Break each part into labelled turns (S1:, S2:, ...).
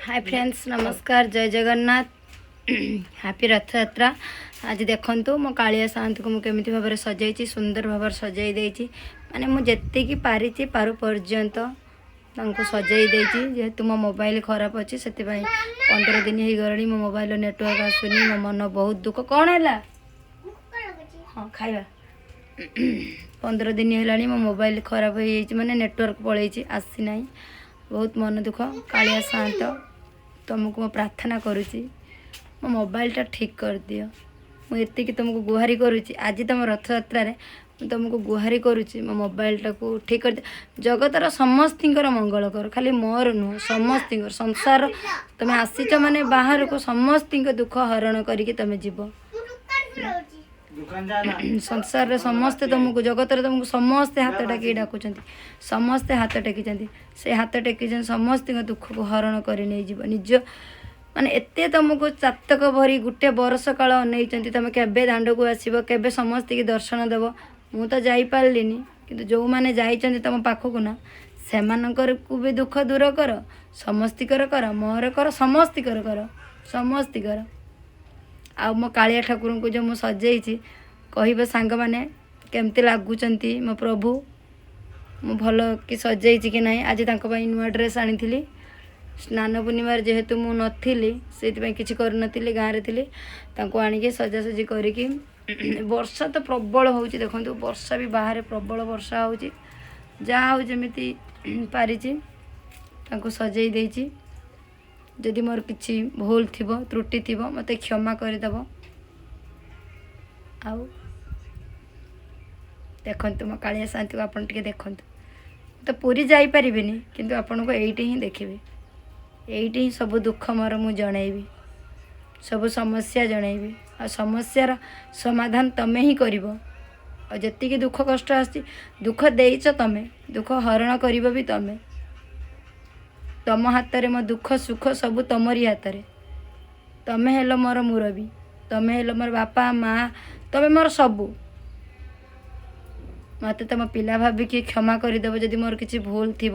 S1: Hi friends नमस्कार जय Jagannath happy रथ यात्रा। आज देखंतु मो कालिया साहंत को केमिति भाव सजाई सुंदर भाव सजाई देछि माने मु जेतिकी पारिछि पारु पर्यंत तांको सजाई देछि। जेहेतु मो मोबाइल खराब अछि सेति भाई 15 दिन ही गरणी मो मोबाइल नेटवर्क आसुनी मो मन बहुत दुख कोन हैला हां खाइबा 15 दिन हेलानी मो मोबाइल खराब हो जाइछि माने नेटवर्क पळैछि आसी नाही बहुत मन दुख। कालिया साहंत तुमको मैं प्रार्थना करुच्ची मो मोबाइलटा ठीक कर दियो मुझे तुमको गुहारी करुच्ची आज तुम रथ यात्रा तुमको गुहारी करुच्ची मो मोबाइलटा को ठीक कर दियो। जगतर समस्तर मंगल कर खाली मोर नुह समस्त संसार तुम आसीच माने बाहर को समस्त दुख हरण करके तुम जीव संसार रे समस्ते तुमको जगत तुमको समस्ते हाथ टेक डाकुं समस्ते हाथ टेकी से हाथ टेकी समस्त दुख को हरण कर निज माने एते तुमको चातक भरी गुटे वर्ष काल अनई तुम केबे दांड को आसब केबे समस्त की दर्शन देव मु तो जाई पारलिनी किंतु जो माने जाइछन्ति तुम पाखक ना सेमानकर को भी दुख दूर कर समस्तिकर कर मोर कर समस्तिकर कर समस्तिकर आ मो कालिया ठाकुर को जो मु सजाई कह सांग मैंने केमती लगुंट मो प्रभु मु भल कि सजाई कि ना। आज तक नुआ ड्रेस आनी स्नान पूर्णिमार जेहेतु मु नी से किसी कर गाँव थी आणिकी सजासजी करी वर्षा तो प्रबल हो देखो वर्षा भी बाहर प्रबल वर्षा हो जहाँ हो जमी पारी सजाई देती। जदि मोर किसी भूल थी त्रुटि थी मत क्षमा करदेव। आउ देखु मो कालिया शांति को आपन टिके देखु तो पूरी जाई परिबिनी किंतु आपन को एइटी ही देखिबे एइटी ही सब दुख मोर मु जणैबी सब समस्या जणैबी आ समस्यार समाधान तमे ही करिवो और जत्ती दुख कष्ट आसी दुख देइछ तमे दुख हरण करिवो भी तमे तम हाथ में मो दुख सुख सब तमरी हाथ में तमें हेल मोर मुरबी तमें हेल मोर बापा माँ तमें मोर सबू मत तुम पिला भाविकी क्षमा करदेव। जदि मोर किसी भूल थी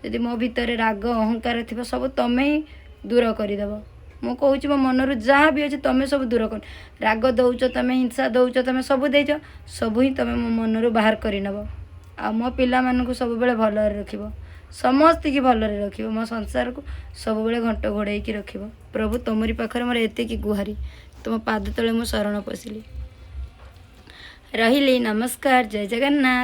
S1: जदि मो भितर राग अहंकार थी सब तमें ही दूर करदेव। मु कहूँ मो मनरू जहाँ भी अच्छे तुम्हें सब दूर कर राग दौच तुम हिंसा दौच तुम सब देच सब ही तुम मो मनरू बाहर करनब आ मो पिला मानू सब बेले भल रखिब समस्त की भल रख मो संसार को सब बेले घंट घोड़े रख प्रभु तुमरी पाखे मोर एत की गुहारी तुम पाद तले मु शरण पशिली रही। नमस्कार जय जगन्नाथ।